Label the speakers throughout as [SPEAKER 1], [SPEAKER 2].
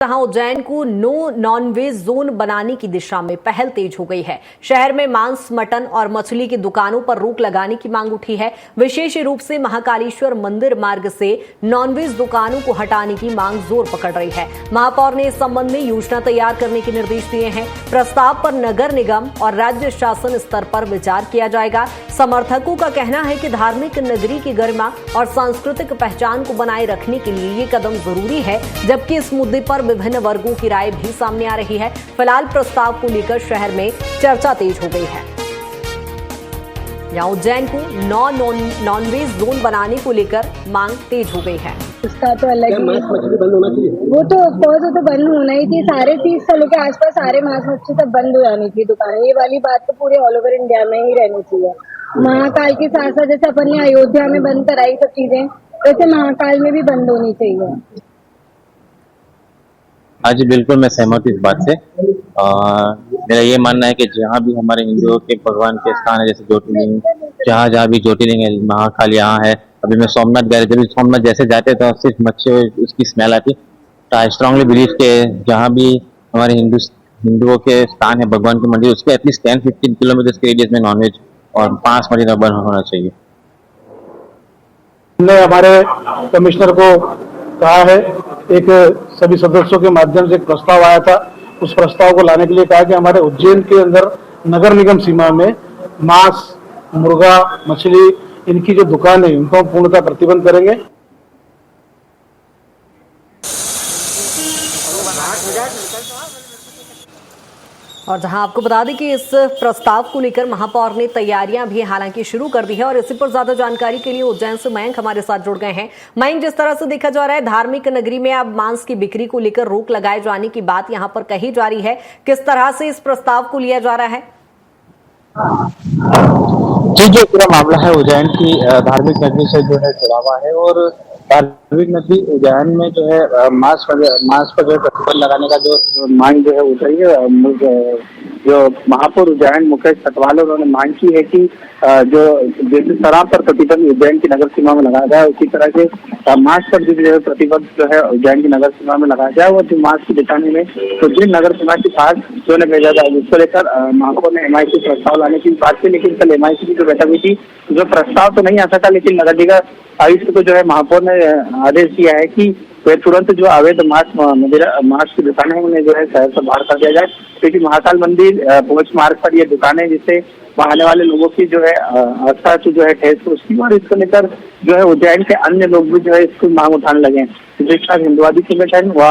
[SPEAKER 1] जहां उज्जैन को no nonveg zone बनाने की दिशा में पहल तेज हो गई है। शहर में मांस, मटन और मछली की दुकानों पर रोक लगाने की मांग उठी है। विशेष रूप से महाकालेश्वर मंदिर मार्ग से नॉनवेज दुकानों को हटाने की मांग जोर पकड़ रही है। महापौर ने इस संबंध में योजना तैयार करने के निर्देश दिए हैं। प्रस्ताव पर नगर निगम और राज्य शासन स्तर पर विचार किया जाएगा। समर्थकों का कहना है कि धार्मिक नगरी की गरिमा और सांस्कृतिक पहचान को बनाए रखने के लिए ये कदम जरूरी है, जबकि इस मुद्दे पर विभिन्न वर्गों की राय भी सामने आ रही है। फिलहाल प्रस्ताव को लेकर शहर में चर्चा तेज हो गई है। यहाँ उज्जैन को नॉनवेज जोन बनाने को लेकर मांग तेज हो गई है।
[SPEAKER 2] उसका तो अलग ही बंद होना चाहिए। वो तो ऑफकोर्स तो बंद होना ही चाहिए। सारे 30 सालों के आसपास सारे मांस मच्छी सब बंद हो जानी चाहिए दुकानें। ये वाली बात तो पूरे ऑल ओवर इंडिया में ही रहनी चाहिए। महाकाल के साथ साथ जैसे अपन ने अयोध्या में बंद कराई सब चीजें, वैसे महाकाल में भी बंद होनी चाहिए।
[SPEAKER 3] हाँ जी, बिल्कुल मैं सहमत इस बात से। मेरा ये मानना है कि जहाँ भी हमारे हिंदुओं के भगवान के स्थान है, जैसे ज्योतिर्लिंग, जहाँ भी ज्योतिर्लिंग है, महाकाल यहाँ है। अभी मैं सोमनाथ गया, जब सोमनाथ जैसे जाते तो सिर्फ मच्छी उसकी स्मेल आती। तो आई स्ट्रांगली बिलीव के जहाँ भी हमारे हिंदुओं के स्थान है, भगवान की मंदिर, उसके एटलीस्ट 10-15 किलोमीटर के एरिया में नॉनवेज और मांस मछली बंद होना चाहिए।
[SPEAKER 4] हमने हमारे कमिश्नर को कहा है, एक सभी सदस्यों के माध्यम से एक प्रस्ताव आया था। उस प्रस्ताव को लाने के लिए कहा कि हमारे उज्जैन के अंदर नगर निगम सीमा में मांस, मुर्गा, मछली इनकी जो दुकान है उनको पूर्णतः प्रतिबंध करेंगे।
[SPEAKER 1] और जहां आपको बता दें कि इस प्रस्ताव को लेकर महापौर ने तैयारियां भी हालांकि शुरू कर दी है। और इसी पर ज्यादा जानकारी के लिए उज्जैन से मयंक हमारे साथ जुड़ गए हैं। मयंक, जिस तरह से देखा जा रहा है धार्मिक नगरी में अब मांस की बिक्री को लेकर रोक लगाए जाने की बात यहां पर कही जा रही है, किस तरह से इस प्रस्ताव को लिया जा रहा है?
[SPEAKER 5] जी, जो पूरा मामला है उज्जैन की धार्मिक नगरी से जो है जुड़ा हुआ है। और धार्मिक नगरी उज्जैन में जो है मांस पर जो है प्रतिबंध लगाने का जो मांग जो है उठ रही है। जो महापौर उज्जैन मुकेश सतवाल उन्होंने मांग की है कि जो जैसे शराब पर प्रतिबंध उज्जैन की नगर सीमा में लगाया जाए, उसी तरह से मांस पर भी जो है प्रतिबंध जो है उज्जैन की नगर सीमा में लगाया जाए। और जो मांस की दुकानें में तो जिन नगर सीमा के पास जो ने भेजा जाए, जिसको लेकर महापौर ने MIC प्रस्ताव लाने की बात की। लेकिन कल MIC की जो बैठक हुई थी, जो प्रस्ताव तो नहीं आ सका, लेकिन नगर निगम आयुक्त को जो है महापौर ने आदेश दिया है कि वे तुरंत जो अवैध मांस की दुकानें हैं उन्हें जो है शहर से बाहर कर दिया जाए। क्योंकि महाकाल मंदिर पहुंच मार्ग पर ये दुकानें, जिससे वहाँ आने वाले लोगों की जो है आस्था की जो है ठेस पहुंचती है। और इसको लेकर जो है उज्जैन के अन्य लोग भी जो है इसको मांग उठाने लगे हैं। हिंदुवादी संगठन व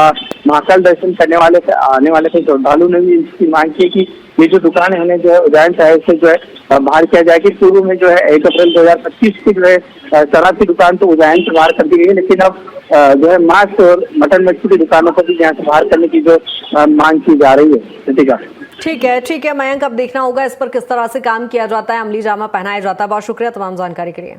[SPEAKER 5] महाकाल दर्शन करने वाले आने वाले श्रद्धालु ने भी इसकी मांग की कि ये जो दुकान है उन्हें जो है उज्जैन शहर से जो है बाहर किया जाए। कि पूर्व में जो है 1 अप्रैल 2025 की जो है शराब की दुकान तो उज्जैन से बाहर कर दी गई है, लेकिन अब जो है मांस और मटन मच्छी की दुकानों को भी यहाँ से बाहर करने की जो मांग की जा रही है।
[SPEAKER 1] ठीक है मयंक, अब देखना होगा इस पर किस तरह से काम किया जाता है, अमली जामा पहनाया जाता है। बहुत शुक्रिया तमाम जानकारी के लिए।